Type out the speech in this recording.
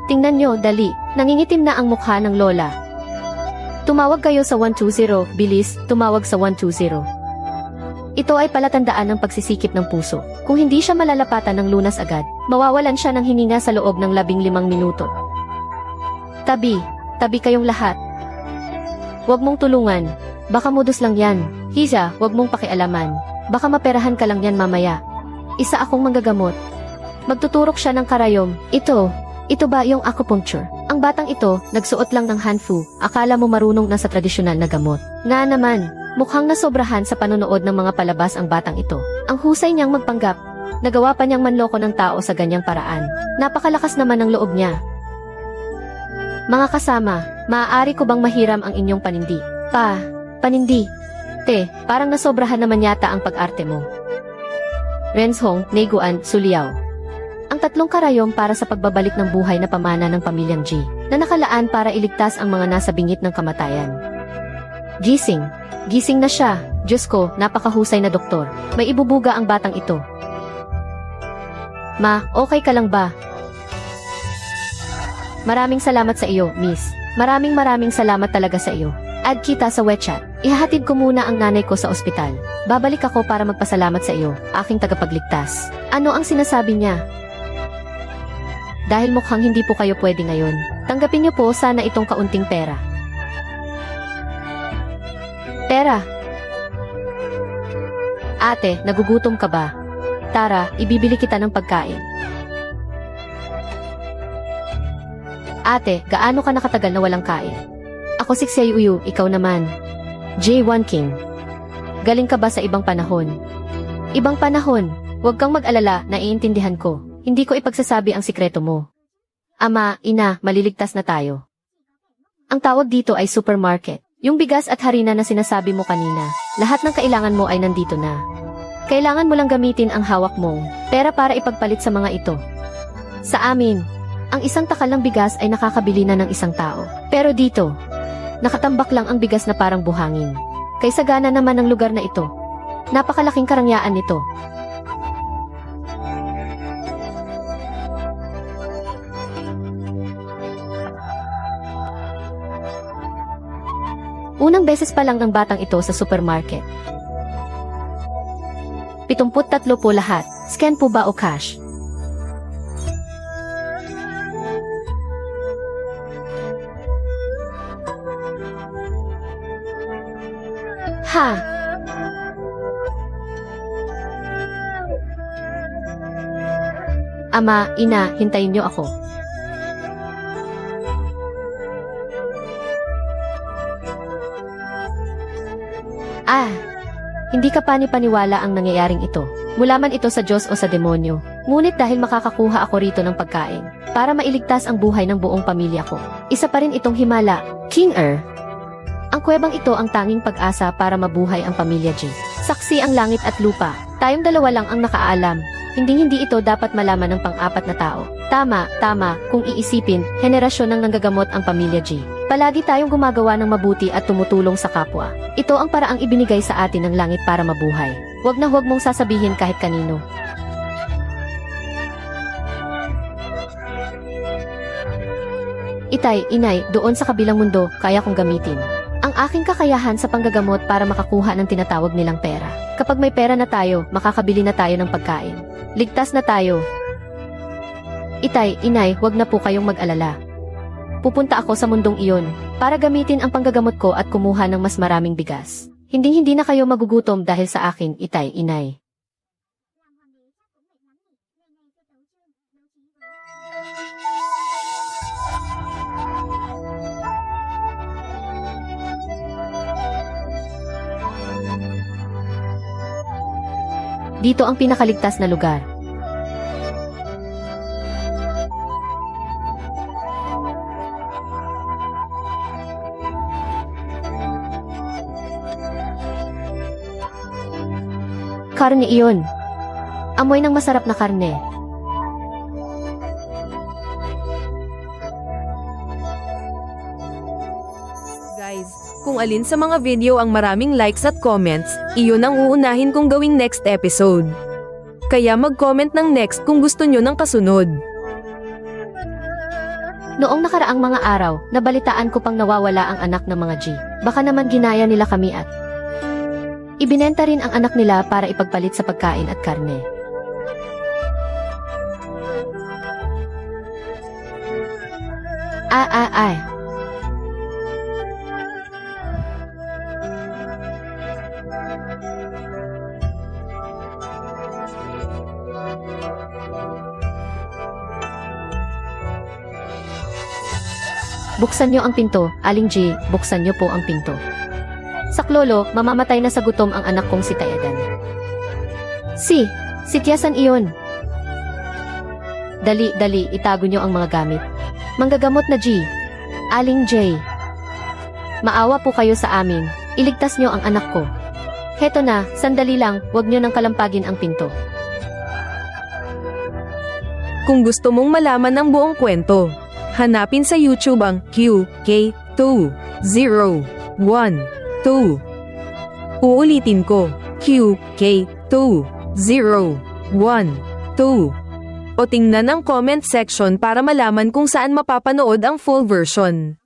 Tingnan nyo, dali. Nangingitim na ang mukha ng lola. Tumawag kayo sa 120, bilis, tumawag sa 120. Ito ay palatandaan ng pagsisikip ng puso. Kung hindi siya malalapatan ng lunas agad, mawawalan siya ng hininga sa loob ng 15 minuto. Tabi kayong lahat. Huwag mong tulungan. Baka modus lang yan. Hiza, huwag mong pakialaman. Baka maperahan ka lang yan mamaya. Isa akong manggagamot. Magtuturok siya ng karayom. Ito ba yung acupuncture? Ang batang ito, nagsuot lang ng hanfu. Akala mo marunong na sa tradisyonal na gamot. Nga naman, mukhang nasobrahan sa panonood ng mga palabas ang batang ito. Ang husay niyang magpanggap. Nagawa pa niyang manloko ng tao sa ganyang paraan. Napakalakas naman ng loob niya. Mga kasama, maaari ko bang mahiram ang inyong panindi? Panindi. Parang nasobrahan naman yata ang pag-arte mo. Renshong, Neguan, Suliao. Ang 3 karayom para sa pagbabalik ng buhay na pamana ng pamilyang G, na nakalaan para iligtas ang mga nasa bingit ng kamatayan. Gising na siya. Diyos ko, napakahusay na doktor. May ibubuga ang batang ito. Ma, okay ka lang ba? Maraming salamat sa iyo, miss. Maraming salamat talaga sa iyo. Add kita sa WeChat. Ihahatid ko muna ang nanay ko sa ospital. Babalik ako para magpasalamat sa iyo, aking tagapagligtas. Ano ang sinasabi niya? Dahil mukhang hindi po kayo pwede ngayon, tanggapin niyo po sana itong kaunting pera. Ate, nagugutom ka ba? Tara, ibibili kita ng pagkain. Ate, gaano ka nakatagal na walang kain? Ako si Xiaoyu, ikaw naman. J1 King. Galing ka ba sa ibang panahon? Ibang panahon? Huwag kang mag-alala, naiintindihan ko. Hindi ko ipagsasabi ang sikreto mo. Ama, ina, maliligtas na tayo. Ang tawag dito ay supermarket. Yung bigas at harina na sinasabi mo kanina, lahat ng kailangan mo ay nandito na. Kailangan mo lang gamitin ang hawak mong pera para ipagpalit sa mga ito. Sa amin, ang isang takalang bigas ay nakakabili na ng isang tao. Pero dito, nakatambak lang ang bigas na parang buhangin. Kaysa gana naman ang lugar na ito. Napakalaking karangyaan nito. Unang beses pa lang ng batang ito sa supermarket. 73 po lahat. Scan po ba o cash? Ha! Ama, ina, hintayin niyo ako. Hindi ka panipaniwala ang nangyayaring ito. Mula man ito sa Diyos o sa demonyo. Ngunit dahil makakakuha ako rito ng pagkain, para mailigtas ang buhay ng buong pamilya ko. Isa pa rin itong himala, King Er. Ang kuwebang ito ang tanging pag-asa para mabuhay ang pamilya G. Saksi ang langit at lupa. Tayong dalawa lang ang nakaalam. Hindi ito dapat malaman ng pang-apat na tao. Tama, kung iisipin, henerasyon ng nanggagamot ang pamilya G. Palagi tayong gumagawa ng mabuti at tumutulong sa kapwa. Ito ang paraang ibinigay sa atin ng langit para mabuhay. Huwag na huwag mong sasabihin kahit kanino. Itay, inay, doon sa kabilang mundo, kaya kong gamitin ang aking kakayahan sa panggagamot para makakuha ng tinatawag nilang pera. Kapag may pera na tayo, makakabili na tayo ng pagkain. Ligtas na tayo. Itay, inay, huwag na po kayong mag-alala. Pupunta ako sa mundong iyon para gamitin ang panggagamot ko at kumuha ng mas maraming bigas. Hindi na kayo magugutom dahil sa akin, itay, inay. Dito ang pinakaligtas na lugar. Karne iyon. Amoy ng masarap na karne. Guys, kung alin sa mga video ang maraming likes at comments, iyon ang uunahin kong gawing next episode. Kaya mag-comment ng next kung gusto nyo ng kasunod. Noong nakaraang mga araw, nabalitaan ko pang nawawala ang anak ng mga G. Baka naman ginaya nila kami at ibinenta rin ang anak nila para ipagpalit sa pagkain at karne. Ay. Buksan niyo ang pinto, Aling G, buksan niyo po ang pinto. Saklolo, mamamatay na sa gutom ang anak kong si Taedan. Sityasan iyon. Dali, itago niyo ang mga gamit. Manggagamot na G. Aling J. Maawa po kayo sa amin, iligtas niyo ang anak ko. Heto na, sandali lang, wag niyo nang kalampagin ang pinto. Kung gusto mong malaman ang buong kwento, hanapin sa YouTube ang QK2012. Uulitin ko, QK2012. O tingnan ang comment section para malaman kung saan mapapanood ang full version.